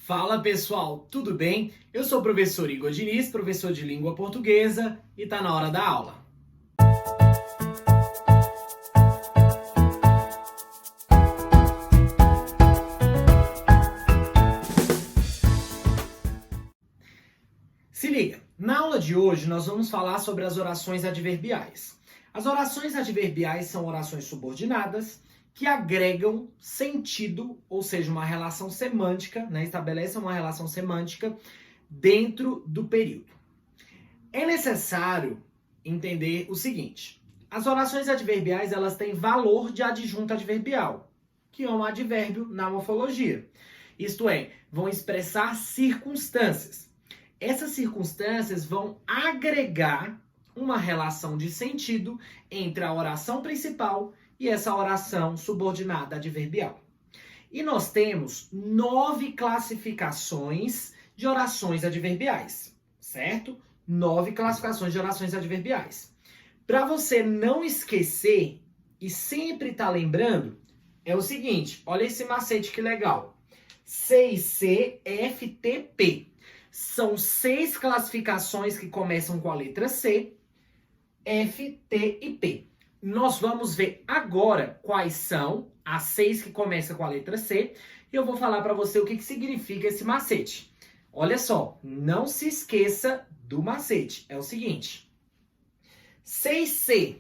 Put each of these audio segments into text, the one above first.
Fala pessoal, tudo bem? Eu sou o professor Igor Diniz, professor de língua portuguesa, e tá na hora da aula. Se liga, na aula de hoje nós vamos falar sobre as orações adverbiais. As orações adverbiais são orações subordinadas que agregam sentido, ou seja, uma relação semântica, estabelecem uma relação semântica dentro do período. É necessário entender o seguinte: as orações adverbiais elas têm valor de adjunto adverbial, que é um advérbio na morfologia. Isto é, vão expressar circunstâncias. Essas circunstâncias vão agregar uma relação de sentido entre a oração principal e essa oração subordinada adverbial. E nós temos 9 classificações de orações adverbiais, certo? 9 classificações de orações adverbiais. Para você não esquecer e sempre estar lembrando, é o seguinte, olha esse macete que legal. CICFTP. São 6 classificações que começam com a letra C, F, T e P. Nós vamos ver agora quais são as 6 que começam com a letra C e eu vou falar para você o que significa esse macete. Olha só, não se esqueça do macete. É o seguinte: 6C,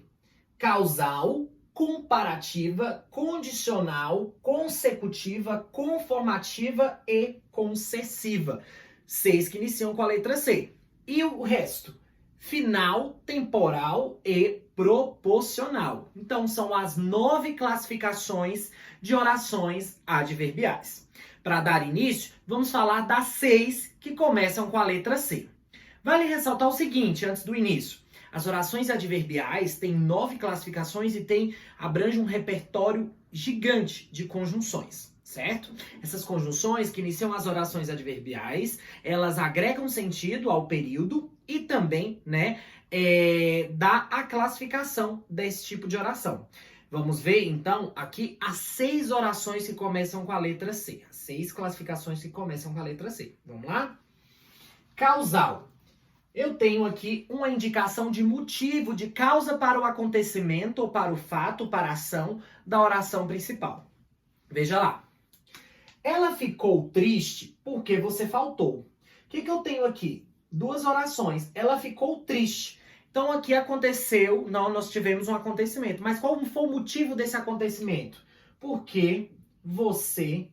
causal, comparativa, condicional, consecutiva, conformativa e concessiva. 6 que iniciam com a letra C. E o resto? Final, temporal e proporcional. Então, são as 9 classificações de orações adverbiais. Para dar início, vamos falar das 6 que começam com a letra C. Vale ressaltar o seguinte, antes do início. As orações adverbiais têm 9 classificações e abrange um repertório gigante de conjunções, certo? Essas conjunções que iniciam as orações adverbiais, elas agregam sentido ao período e também, dá a classificação desse tipo de oração. Vamos ver, então, aqui as 6 orações que começam com a letra C. As 6 classificações que começam com a letra C. Vamos lá? Causal. Eu tenho aqui uma indicação de motivo, de causa para o acontecimento, ou para o fato, para a ação da oração principal. Veja lá. Ela ficou triste porque você faltou. O que eu tenho aqui? 2 orações. Ela ficou triste. Então, aqui aconteceu, nós tivemos um acontecimento. Mas qual foi o motivo desse acontecimento? Porque você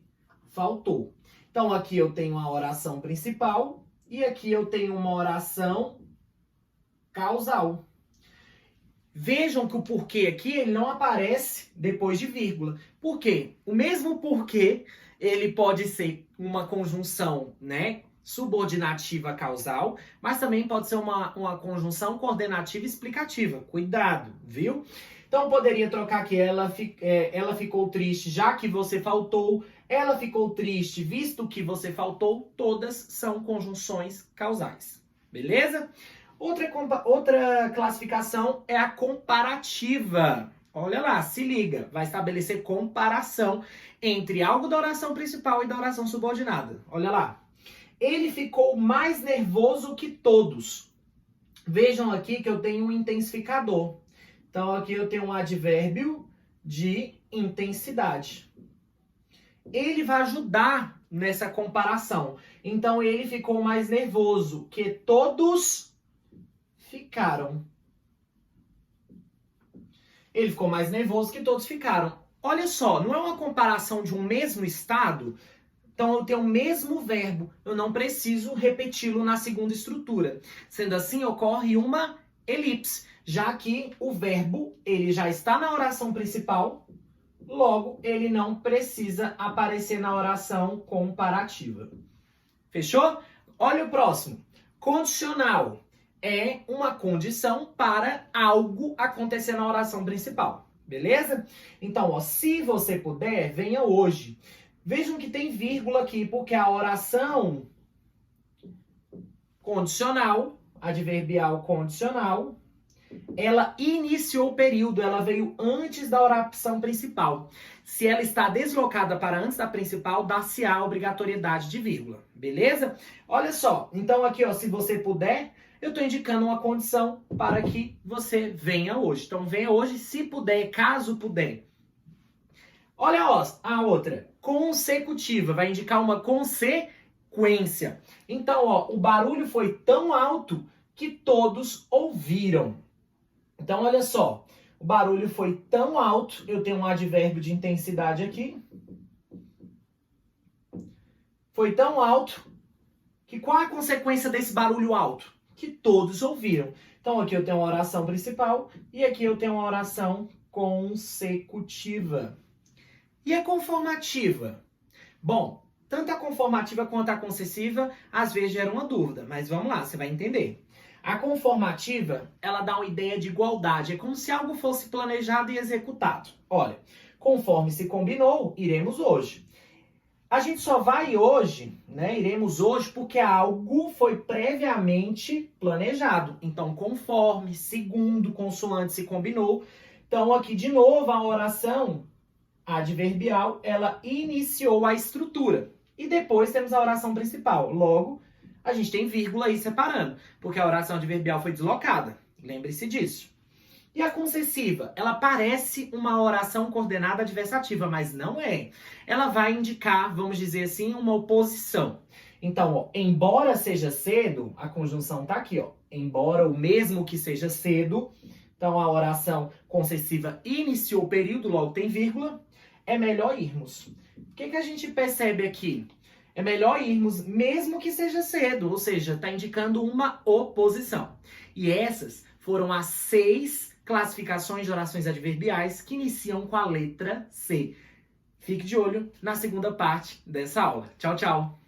faltou. Então, aqui eu tenho a oração principal e aqui eu tenho uma oração causal. Vejam que o porquê aqui ele não aparece depois de vírgula. Por quê? O mesmo porquê ele pode ser uma conjunção, subordinativa causal, mas também pode ser uma conjunção coordenativa explicativa. Cuidado, viu? Então, poderia trocar aqui, ela ficou triste já que você faltou, ela ficou triste visto que você faltou, todas são conjunções causais. Beleza? Outra classificação é a comparativa. Olha lá, se liga, vai estabelecer comparação entre algo da oração principal e da oração subordinada. Olha lá. Ele ficou mais nervoso que todos. Vejam aqui que eu tenho um intensificador. Então, aqui eu tenho um advérbio de intensidade. Ele vai ajudar nessa comparação. Então, ele ficou mais nervoso que todos ficaram. Ele ficou mais nervoso que todos ficaram. Olha só, não é uma comparação de um mesmo estado? Então, eu tenho o mesmo verbo. Eu não preciso repeti-lo na segunda estrutura. Sendo assim, ocorre uma elipse, já que o verbo ele já está na oração principal, logo, ele não precisa aparecer na oração comparativa. Fechou? Olha o próximo. Condicional é uma condição para algo acontecer na oração principal. Beleza? Então, se você puder, venha hoje. Vejam que tem vírgula aqui, porque a oração condicional, adverbial condicional, ela iniciou o período, ela veio antes da oração principal. Se ela está deslocada para antes da principal, dá-se a obrigatoriedade de vírgula, beleza? Olha só, então aqui, ó, se você puder, eu estou indicando uma condição para que você venha hoje. Então, venha hoje, se puder, caso puder. Olha ó, a outra, consecutiva, vai indicar uma consequência. Então, ó, o barulho foi tão alto que todos ouviram. Então, olha só, o barulho foi tão alto, eu tenho um advérbio de intensidade aqui. Foi tão alto que qual a consequência desse barulho alto? Que todos ouviram. Então, aqui eu tenho uma oração principal e aqui eu tenho uma oração consecutiva. E a conformativa? Bom, tanto a conformativa quanto a concessiva, às vezes gera uma dúvida, mas vamos lá, você vai entender. A conformativa, ela dá uma ideia de igualdade, é como se algo fosse planejado e executado. Olha, conforme se combinou, iremos hoje. A gente só vai hoje, né, iremos hoje, porque algo foi previamente planejado. Então, conforme, segundo, consoante se combinou. Então, aqui de novo, a oração adverbial, ela iniciou a estrutura. E depois temos a oração principal. Logo, a gente tem vírgula aí separando, porque a oração adverbial foi deslocada. Lembre-se disso. E a concessiva? Ela parece uma oração coordenada adversativa, mas não é. Ela vai indicar, vamos dizer assim, uma oposição. Então, ó, embora seja cedo, a conjunção tá aqui, ó. Embora o mesmo que seja cedo, então a oração concessiva iniciou o período, logo tem vírgula, é melhor irmos. O que a gente percebe aqui? É melhor irmos mesmo que seja cedo, ou seja, está indicando uma oposição. E essas foram as 6 classificações de orações adverbiais que iniciam com a letra C. Fique de olho na segunda parte dessa aula. Tchau, tchau!